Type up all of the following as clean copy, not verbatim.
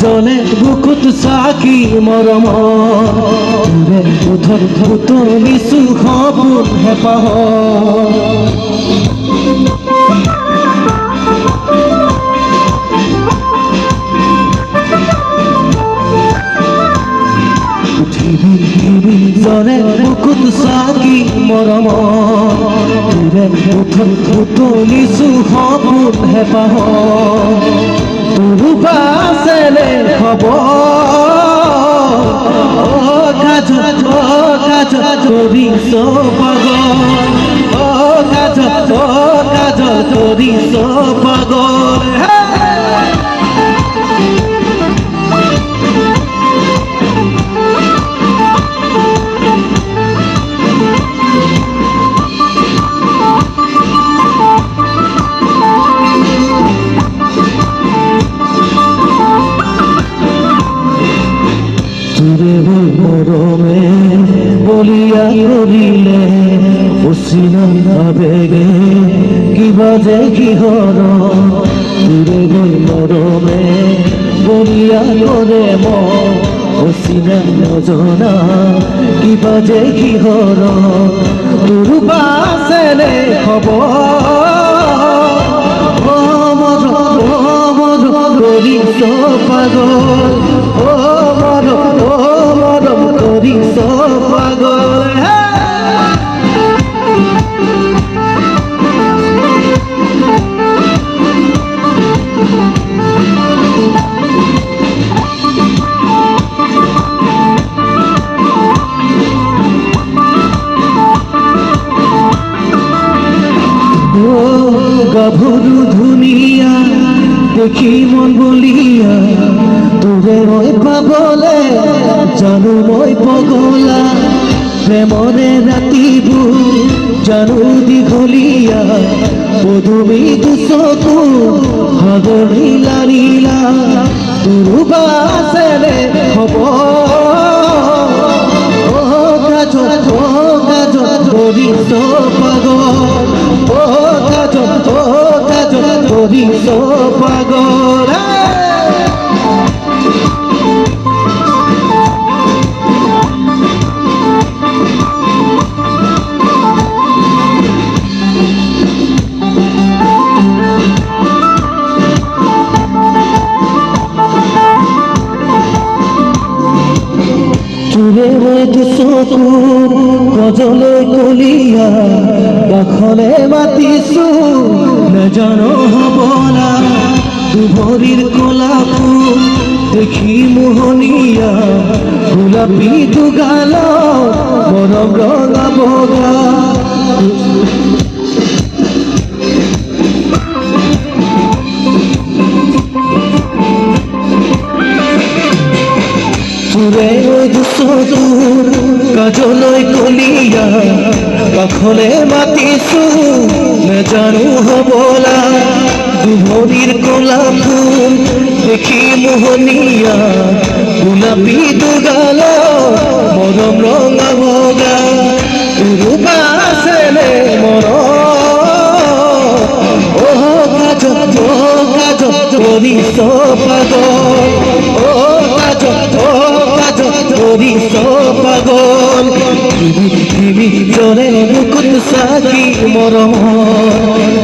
জলে বুকুত চাকি মৰম তোৰে উঠত তুলিছো সপোন হেঁপাহ জলে বুকুত চাকি মৰম তোৰে উঠত তুলিছো সপোন হেঁপাহ তোৰ পাছেনে খবৰ কাজল কৰিছ পাগল কাজল কৰিছ পাগল তোরে মরমে বলিয়া করিলে অসীনা আবেগে কিবা যে কিহর তোরে মরমে বলিয়া করে অসীনা নজনা কিবা যে কিহর তোর বাসেনে খবর করিস পাগল মরম করিস পাগল গাভরু ধুনিয়া দেখি মন বলিয়া তোরে ওই পাগলে জানো মই পগলা প্রেমরে রাতিবু জানো দীঘলিয়া পদুমি দুচকু হাগ নীলা নীলা তোর বাসেনে খবর কাজল করিস পাগল কাজল করিস পাগল চুরে দুচকুৰ গজলে কলিয়া কাষলে মাতিছো নাজানো হবলা দুভৰিৰ কলা ফুল দেখি মোহনীয়া গোলাপী দুগাল মৰম ৰঙা বগা তোরে দুচকুৰ কাজলৈ কলিয়া কাষলে মাতিছো নাজানো হবলা দুভৰিৰ কলা ফুল দেখি মোহনীয়া গোলাপী দুগাল মৰম ৰঙা বগা তোৰ বাসেনে কাজল কৰিছ পাগল করিস পাগল জলে বুকুত চাকি মৰম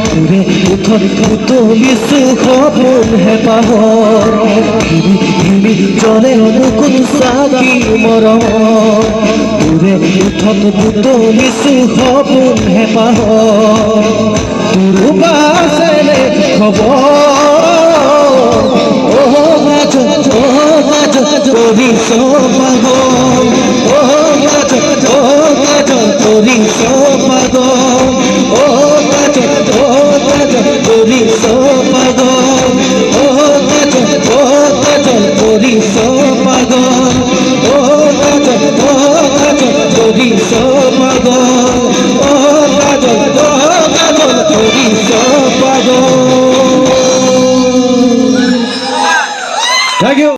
তোৰে উঠত তুলিছো সপোন হেঁপাহ জলে বুকুত চাকি মৰম তোৰে উঠত তুলিছো সপোন হেঁপাহ তোৰ পাছেনে খবৰ করিস পাগল